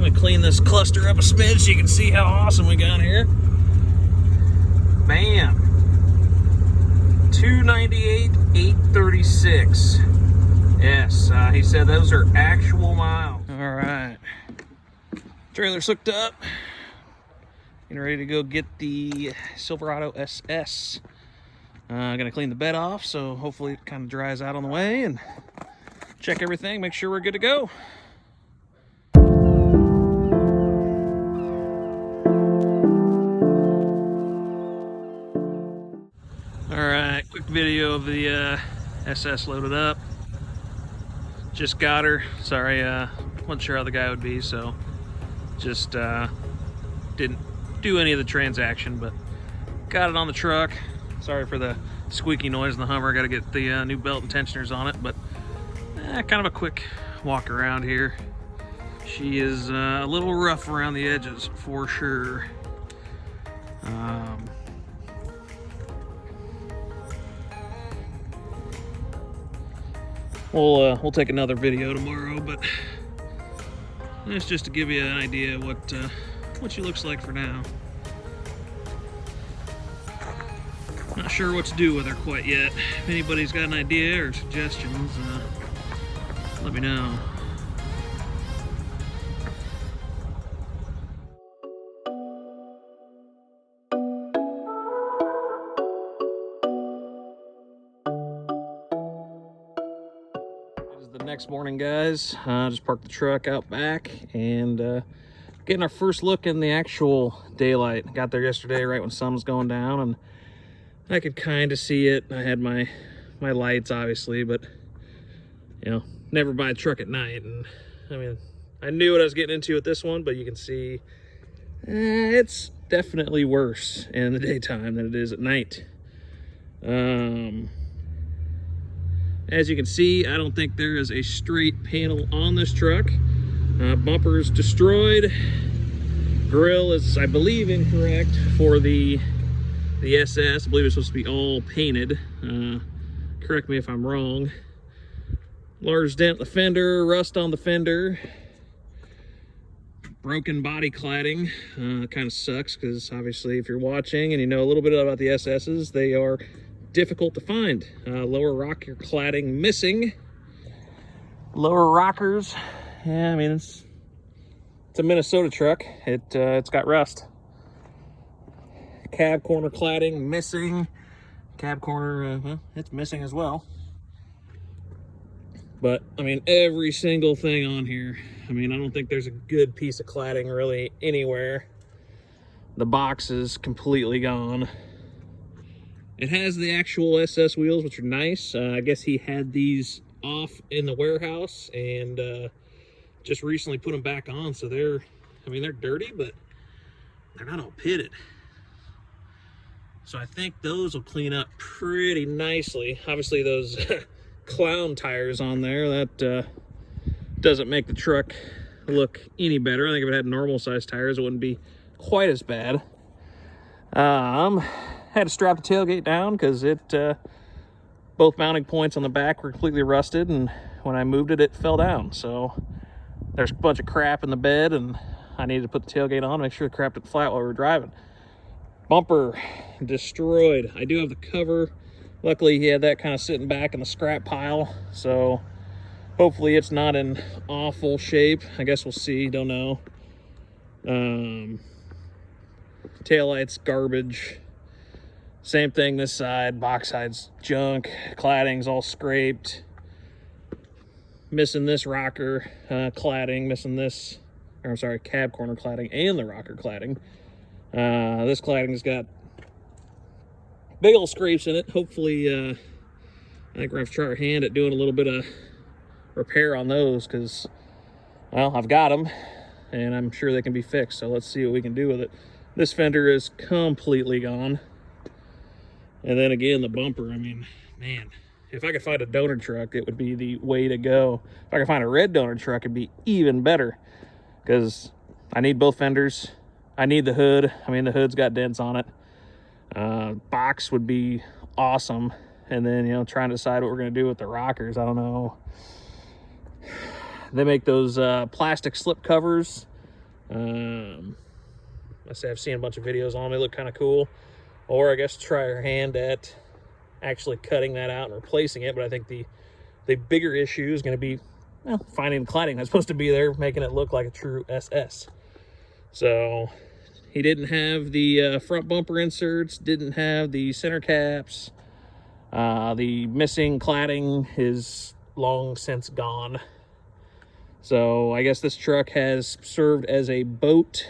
Let me clean this cluster up a smidge so you can see how awesome we got here. Bam. 298,836. Yes, he said those are actual miles. All right. Trailer's hooked up. Getting ready to go get the Silverado SS. Gonna clean the bed off, so hopefully it kind of dries out on the way, and check everything, make sure we're good to go. All right, quick video of the SS loaded up. Just got her. Sorry, wasn't sure how the guy would be, so just didn't do any of the transaction, but got it on the truck. Sorry for the squeaky noise in the Hummer. Got to get the new belt and tensioners on it, but kind of a quick walk around here. She is a little rough around the edges for sure. We'll take another video tomorrow, but it's just to give you an idea what she looks like for now. Not sure what to do with her quite yet. If anybody's got an idea or suggestions, let me know. The next morning, guys, just parked the truck out back and getting our first look in the actual daylight. Got there yesterday right when sun was going down, and I could kind of see it. I had my lights, obviously, but you know, never buy a truck at night. And I mean, I knew what I was getting into with this one, but you can see it's definitely worse in the daytime than it is at night. As you can see, I don't think there is a straight panel on this truck. Bumper's destroyed. Grill is, I believe, incorrect for the SS. I believe it's supposed to be all painted. Correct me if I'm wrong. Large dent in the fender, rust on the fender. Broken body cladding. Kind of sucks because obviously if you're watching and you know a little bit about the SS's, they are difficult to find. Lower rocker cladding missing. Lower rockers, yeah, I mean it's a Minnesota truck. It's got rust. Cab corner cladding missing. Cab corner, well, it's missing as well. But I mean, every single thing on here. I mean, I don't think there's a good piece of cladding really anywhere. The box is completely gone. It has the actual SS wheels, which are nice. I guess he had these off in the warehouse and just recently put them back on. So they're dirty, but they're not all pitted. So I think those will clean up pretty nicely. Obviously those clown tires on there, that doesn't make the truck look any better. I think if it had normal size tires, it wouldn't be quite as bad. Had to strap the tailgate down because both mounting points on the back were completely rusted, and when I moved it, it fell down. So there's a bunch of crap in the bed, and I needed to put the tailgate on, make sure the crap didn't flat while we were driving. Bumper destroyed. I do have the cover. Luckily, he had that kind of sitting back in the scrap pile, so hopefully it's not in awful shape. I guess we'll see, don't know. Taillight's garbage. Same thing this side, box side's junk, cladding's all scraped. Missing this rocker cladding, missing this, or I'm sorry, cab corner cladding and the rocker cladding. This cladding's got big old scrapes in it. Hopefully, I think we're gonna have to try our hand at doing a little bit of repair on those because, well, I've got them and I'm sure they can be fixed. So let's see what we can do with it. This fender is completely gone. And then again, the bumper, I mean, man, if I could find a donor truck, it would be the way to go. If I could find a red donor truck, it'd be even better because I need both fenders. I need the hood. I mean, the hood's got dents on it. Box would be awesome. And then, you know, trying to decide what we're going to do with the rockers. I don't know. They make those plastic slip covers I say I've seen a bunch of videos on them. They look kind of cool. Or I guess try our hand at actually cutting that out and replacing it. But I think the bigger issue is going to be, well, finding the cladding that's supposed to be there, making it look like a true SS. So he didn't have the front bumper inserts, didn't have the center caps. The missing cladding is long since gone. So I guess this truck has served as a boat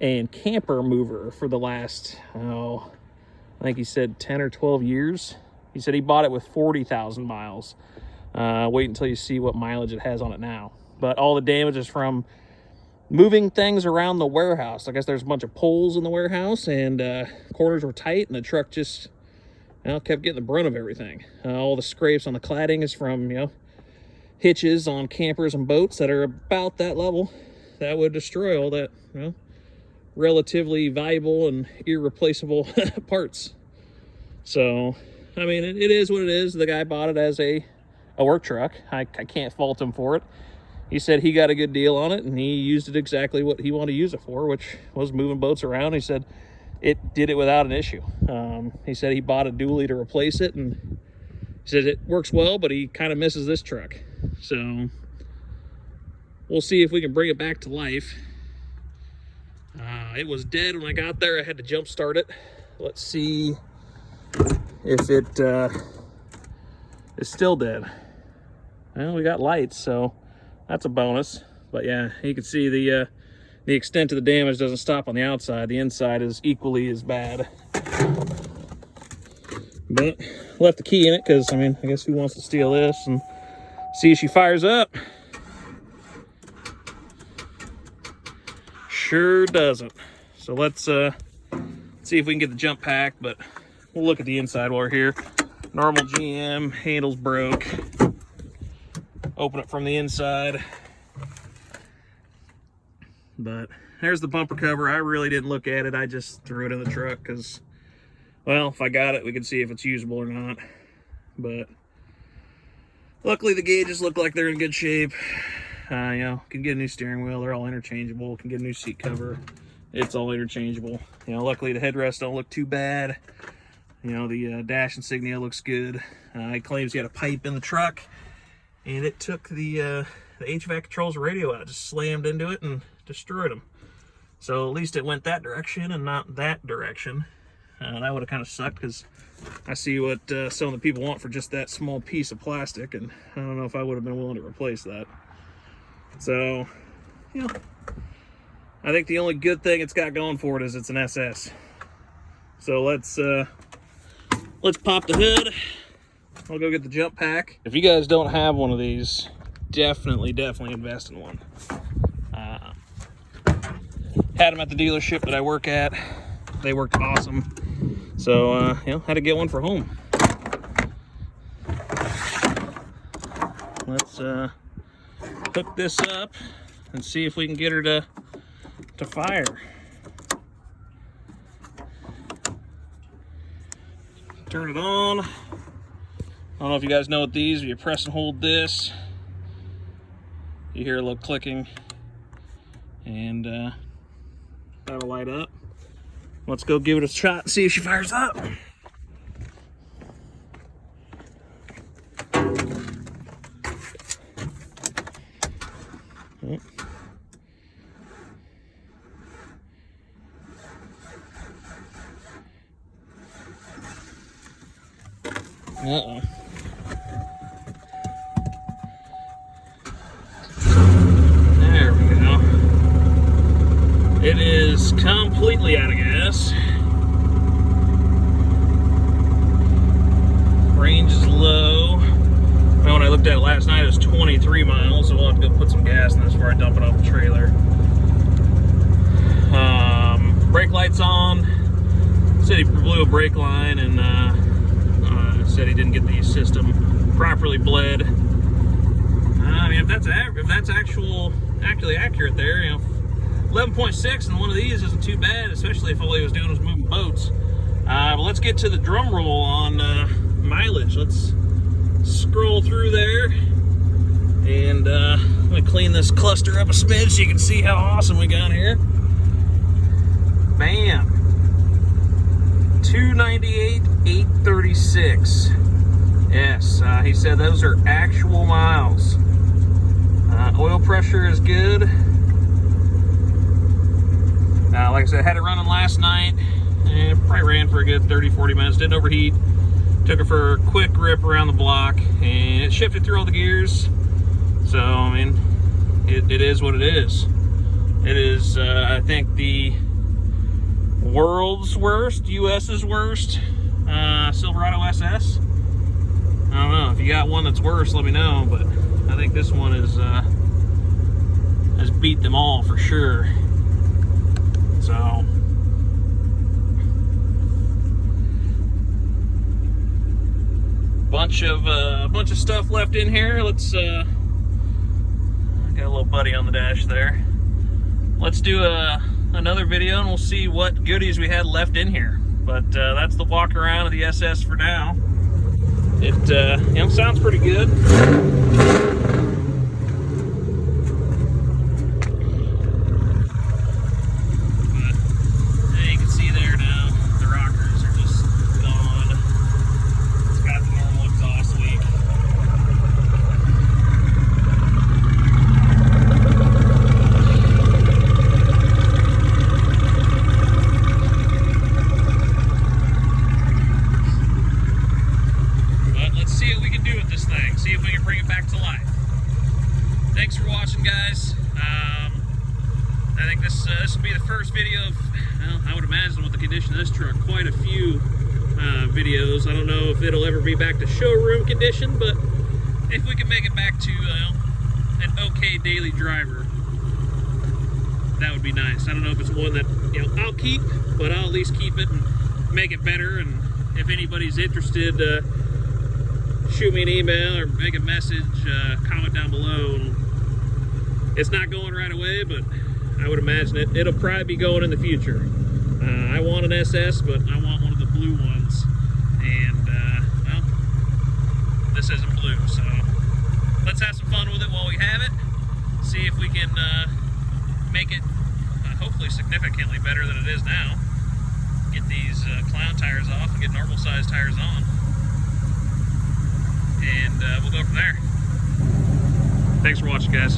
and camper mover for the last, I think he said 10 or 12 years. He said he bought it with 40,000 miles. Wait until you see what mileage it has on it now. But all the damage is from moving things around the warehouse. I guess there's a bunch of poles in the warehouse, and corners were tight, and the truck just, kept getting the brunt of everything. All the scrapes on the cladding is from, hitches on campers and boats that are about that level. That would destroy all that, relatively valuable and irreplaceable parts. So, I mean, it is what it is. The guy bought it as a work truck. I can't fault him for it. He said he got a good deal on it, and he used it exactly what he wanted to use it for, which was moving boats around. He said it did it without an issue. He said he bought a dually to replace it, and he said it works well, but he kind of misses this truck. So we'll see if we can bring it back to life. It was dead when I got there. I had to jump start it. Let's see if it is still dead. Well, we got lights, so that's a bonus. But yeah, you can see the extent of the damage doesn't stop on the outside. The inside is equally as bad. But left the key in it because, I guess who wants to steal this? And see if she fires up. Sure doesn't. So let's see if we can get the jump pack, but we'll look at the inside while we're here. Normal GM, handles broke. Open it from the inside. But there's the bumper cover. I really didn't look at it. I just threw it in the truck because, well, if I got it, we could see if it's usable or not. But luckily the gauges look like they're in good shape. Can get a new steering wheel. They're all interchangeable. Can get a new seat cover. It's all interchangeable. Luckily the headrests don't look too bad. The dash insignia looks good. He claims he had a pipe in the truck, and it took the HVAC controls radio out, just slammed into it and destroyed them. So at least it went that direction and not that direction. That would have kind of sucked because I see what some of the people want for just that small piece of plastic, and I don't know if I would have been willing to replace that. So, I think the only good thing it's got going for it is it's an SS. So let's pop the hood. I'll go get the jump pack. If you guys don't have one of these, definitely invest in one. Had them at the dealership that I work at. They worked awesome. So, had to get one for home. Let's hook this up and see if we can get her to fire. Turn it on. I don't know if you guys know what these, if you press and hold this, you hear a little clicking, and that'll light up. Let's go give it a shot and see if she fires up. Uh-oh. There we go. It is completely out of gas. Range is low. Well, when I looked at it last night, it was 23 miles, so we'll have to go put some gas in this before I dump it off the trailer. Brake lights on. Said he blew a brake line, and said he didn't get the system properly bled. If that's actually accurate there, 11.6 and one of these isn't too bad, especially if all he was doing was moving boats. But let's get to the drum roll on mileage. Let's scroll through there, and me clean this cluster up a smidge so you can see how awesome we got here. Bam. 298,836. Yes, he said those are actual miles. Oil pressure is good. Like I said, I had it running last night. And probably ran for a good 30-40 minutes. Didn't overheat. Took it for a quick rip around the block, and it shifted through all the gears. So, I mean, it is what it is. It is, I think, the world's worst, US's worst Silverado SS. I don't know. If you got one that's worse, let me know. But I think this one is has beat them all for sure. So, bunch of stuff left in here. Let's I got a little buddy on the dash there. Let's do another video and we'll see what goodies we had left in here. But that's the walk around of the SS for now. It you know, sounds pretty good. See if we can bring it back to life. Thanks for watching, guys. I think this will be the first video of, well, I would imagine with the condition of this truck, quite a few videos. I don't know if it'll ever be back to showroom condition, but if we can make it back to an okay daily driver, that would be nice. I don't know if it's one that, you know, I'll keep, but I'll at least keep it and make it better. And if anybody's interested, shoot me an email or make a message, comment down below. It's not going right away, but I would imagine it'll probably be going in the future. I want an SS, but I want one of the blue ones. And, well, this isn't blue, so let's have some fun with it while we have it. See if we can make it hopefully significantly better than it is now. Get these clown tires off and get normal size tires on. And we'll go from there. Thanks for watching, guys.